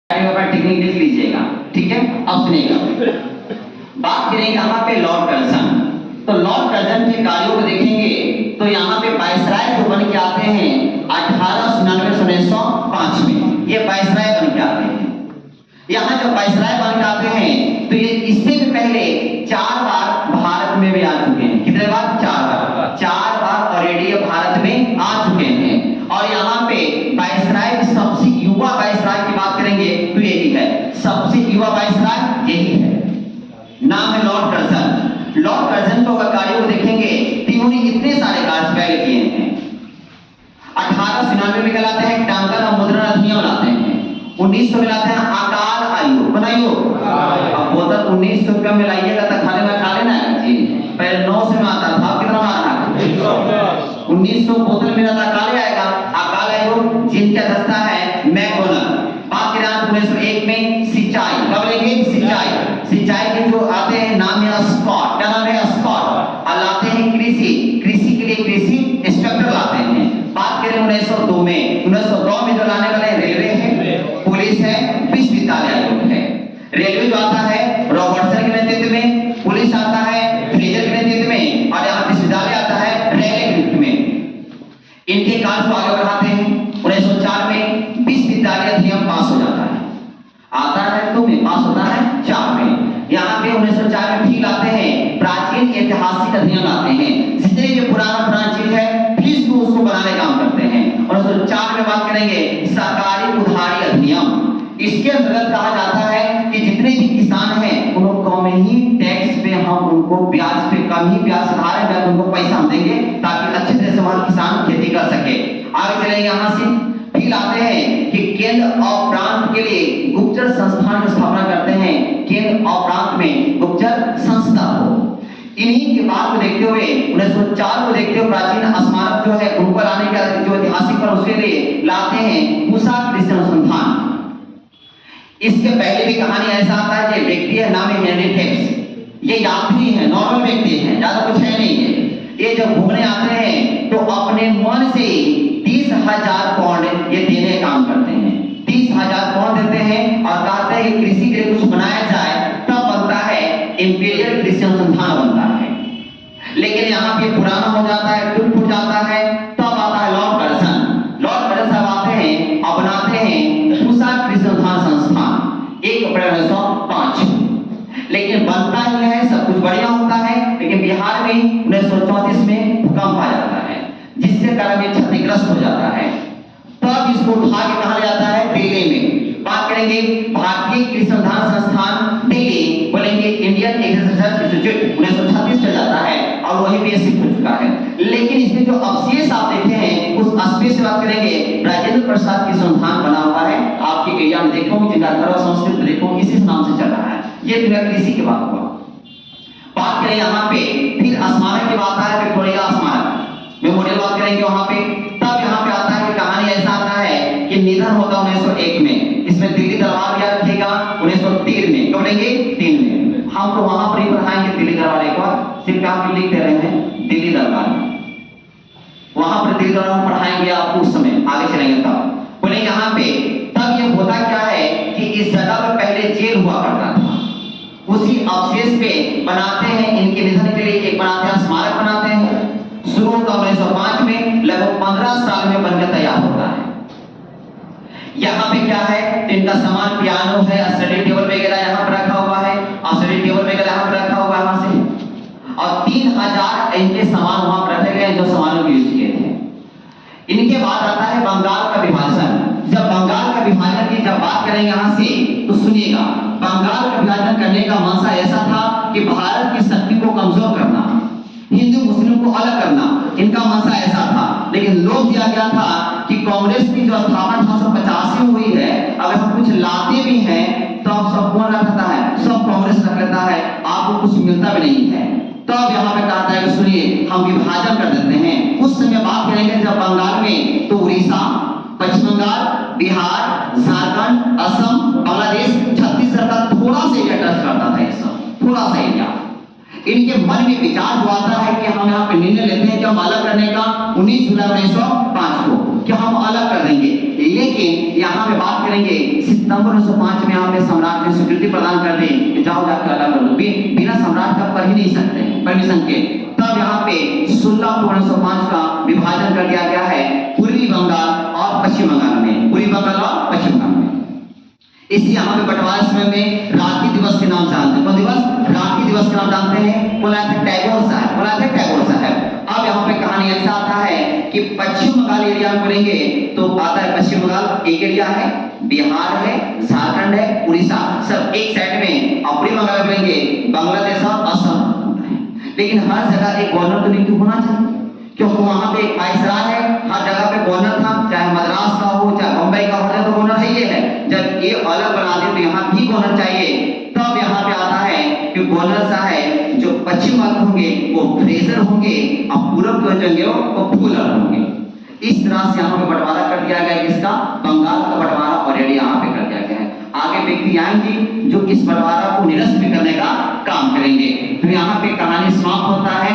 Technique लिख लीजिएगा, ठीक है। अब सुनिएगा, बात करेंगे यहाँ पे लॉर्ड कर्जन। तो लॉर्ड कर्जन के कार्यों को देखेंगे तो यहाँ पे वायसराय जो बन के आते हैं 1899 से 1905 में, ये वायसराय बन के आते हैं। यहाँ जब वायसराय बन के आते हैं तो ये इससे भी पहले 4 बार भारत में भी आ चुके हैं। कितने बार? 4 बार ऑलरेडी भारत में आ चुके हैं। और यहाँ पे वायसराय की सबसे युवा वायसराय की बात करेंगे तो यही है, सबसे युवा वायसराय यही है, नाम है लॉर्ड कर्जन। लॉर्ड कर्जन को अगर कार्यों को देखेंगे तो इन्होंने इतने सारे कार्य पहले किए हैं। 1899 में लाते हैं टांकन और मुद्रण अधिनियम लाते हैं। 1900 में लाते हैं अकाल आयोग, बनाइयो अब बोतल 1900 रुपया में लाइएगा तो खाने में खा लेना है जी। पहले 900 में आता था, कितना में आता है 1900 बोतल में आता काले आएगा। अकाल आयोग जिनका दस्ता है मैकडोनल्ड। बात करें 1901 में सिंचाई, कब लेंगे? सिंचाई के जो आते हैं नाम है स्कॉट, क्या नाम है? स्कॉट। और लाते हैं कृषि के लिए कृषि इंस्पेक्टर लाते हैं। बात करें 1902 में जो लाने वाले रेलवे है, पुलिस है, विश्वविद्यालय आयोग है। रेलवे जो आता है रॉबर्टसन के नेतृत्व में, पुलिस आता है फ्रेजर के नेतृत्व में, और यहाँ विश्वविद्यालय आता है रेले के नेतृत्व में। इनके कार्य को आगे बढ़ाते हैं। 1904 में विश्वविद्यालय अधिनियम पास हो जाता है। आता है तो में पास होता है 4 में। यहाँ पे 1904 में ठीक लाते हैं प्राचीन ऐतिहासिक अधिनियम लाते हैं। जितने भी पुराना चीज है फिर उसको बनाने काम करते हैं। 1904 में बात करेंगे सरकारी उधारी अधिनियम। इसके अंतर्गत कहा जाता है कि जितने भी किसान हैं उनको कम ही टैक्स पे हम उनको ब्याज पे कम ही ब्याज सुधारे ब्याज उनको पैसा हम देंगे ताकि अच्छे तरह से हमारे किसान खेती कर सके। आगे चलेंगे यहाँ से फिर आते हैं कि केंद्र और प्रांत के लिए गुप्तचर संस्थान की स्थापना करते हैं। केंद्र और प्रांत में गुप्तचर संस्था हो। इन्हीं के बाद को देखते हुए 1904 को देखते हुए प्राचीन स्मारक जो है उनको लाने का जो ऐतिहासिक पर उसके लिए लाते हैं पूसा कृषि अनुसंधान। इसके पहले भी कहानी ऐसा आता है कि व्यक्ति है नाम है हेनरी थेम्स। ये यात्री है, नॉर्मल व्यक्ति है, ज्यादा कुछ है नहीं है। ये जब घूमने आते हैं तो अपने मन से 30,000 पाउंड ये देने काम करते हैं। 30,000 पाउंड देते हैं और कहते हैं कि कृषि के लिए कुछ बनाया जाए, तब बनता है इंपीरियल कृषि अनुसंधान बनता है। लेकिन यहाँ पे पुराना हो जाता है, टूट जाता है, तब आता है लॉर्ड कर्जन। लॉर्ड कर्जन साहब आते हैं और बनाते हैं पूसा कृषि अनुसंधान संस्थान 1 अप्रैल 1905। लेकिन बनता ही है, सब कुछ बढ़िया होता है, लेकिन बिहार में 1934 में भूकंप आ जाता है जिसके कारण ये क्षतिग्रस्त हो जाता है। तब इसको उठा के कहा जाता है दिल्ली में। बात करेंगे भारतीय कृषि अनुसंधान संस्थान दिल्ली, बोलेंगे इंडियन एग्रीकल्चर इंस्टीट्यूट 1936 में जाता है और वही भी शिफ्ट हो चुका है। लेकिन इसमें जो अवशेष आप देखे हैं उस अवशेष से बात करेंगे राजेंद्र प्रसाद कृषि अनुसंधान बना हुआ है। आपके एरिया में देखो जिनका घर संस्कृत देखो इसी नाम से चल रहा है। ये कृषि की बात हुआ। बात करें यहाँ पे फिर स्मारक की बात है, विक्टोरिया स्मारक मेमोरियल बात करेंगे वहां पे। तब यहाँ पे आता है कि कहानी ऐसा आता है कि निधन होता 1901 में। इसमें दिल्ली दरबार भी रखेगा 1903 में। कब लेंगे? 3 में। हम तो वहां पर ही पढ़ाएंगे दिल्ली दरबार। एक बार सिर्फ आप लिख दे रहे हैं दिल्ली दरबार, वहां पर दिल्ली दरबार पढ़ाएंगे आपको उस समय, आगे चलेंगे तब। बोले यहाँ पे तब ये होता क्या है कि इस जगह पर पहले जेल हुआ करता था। उसी अवशेष पे बनाते हैं इनके निधन के लिए एक बनाते हैं स्मारक बनाते हैं। शुरू होता 1905 में, लगभग 15 साल में बनकर तैयार होता है। यहाँ पे क्या है, इनका सामान पियानो है, स्टडी टेबल वगैरह यहाँ पर रखा हुआ है, स्टडी टेबल वगैरह यहाँ पर रखा हुआ है वहां से। और 3000 इनके सामान वहां पर रखे गए जो सामानों को यूज किए थे। इनके बाद आता है बंगाल का विभाजन। जब बंगाल का विभाजन की जब बात करेंगे यहाँ से तो सुनिएगा, बंगाल का विभाजन करने का मंशा ऐसा था कि भारत की शक्ति को कमजोर करना, हिंदू मुस्लिम को अलग करना, इनका मंशा ऐसा था। लेकिन लोभ दिया गया था कि कांग्रेस की जो स्थापना 1985 में हुई है, अगर हम कुछ लाते भी हैं तो अब सब कौन रखता है? सब कांग्रेस रख लेता है, आपको कुछ मिलता भी नहीं है। तो अब यहाँ पे कहता है कि सुनिए हम विभाजन कर देते हैं। उस समय बात करेंगे जब बंगाल में तो उड़ीसा, पश्चिम बंगाल, बिहार, झारखंड, असम, बांग्लादेश, छत्तीसगढ़ का थोड़ा सा एरिया टच करता था। ये सब थोड़ा सा एरिया इनके मन में विचार जो आता है कि हम यहाँ पे निर्णय लेते हैं कि हम अलग करने का 19 जुलाई 1905 को कि हम अलग कर देंगे। लेकिन यहाँ पे बात करेंगे सितंबर 1905 बिना सम्राट का पढ़ ही नहीं सकते हैं परमिशन के। तब यहाँ पे 16 अक्टूबर 1905 का विभाजन कर दिया गया है पूर्वी बंगाल और पश्चिम बंगाल में, पूर्वी बंगाल और पश्चिम बंगाल में। इसी यहाँ पे बंटवारे समय में राखी दिवस के नाम से जानते हैं। कौन दिवस? राखी दिवस के नाम जानते हैं। बोला था टैगोर साहब, बोला था टैगोर साहब। अब यहाँ पे कहानी ऐसा आता है कि पश्चिम बंगाल एरिया में बोलेंगे तो आता है पश्चिम बंगाल एक एरिया है, बिहार है, झारखंड है, उड़ीसा सब एक साइड में, और पूर्वी बंगाल बोलेंगे बांग्लादेश और असम। लेकिन हर जगह एक गवर्नर तो नियुक्त होना चाहिए, क्योंकि वहां पे वायसराय है, हर जगह पे गवर्नर था, चाहे मद्रास का हो चाहे बम्बई का हो, तो गवर्नर है ये है। जब ये अलग बना दे तो यहाँ भी गवर्नर चाहिए। तब यहाँ पे आता है कि गवर्नर साहब जो पश्चिम बंगाल होंगे वो फ्रेजर होंगे और पूरब के होंगे वो फूलर होंगे। इस तरह से यहाँ पे बंटवारा कर दिया गया, किसका? बंगाल का बंटवारा ऑलरेडी यहाँ पे कर दिया गया है। आगे व्यक्ति आएंगे जो इस बंटवारा को निरस्त भी करने का काम करेंगे। तो यहाँ पे कहानी समाप्त होता है।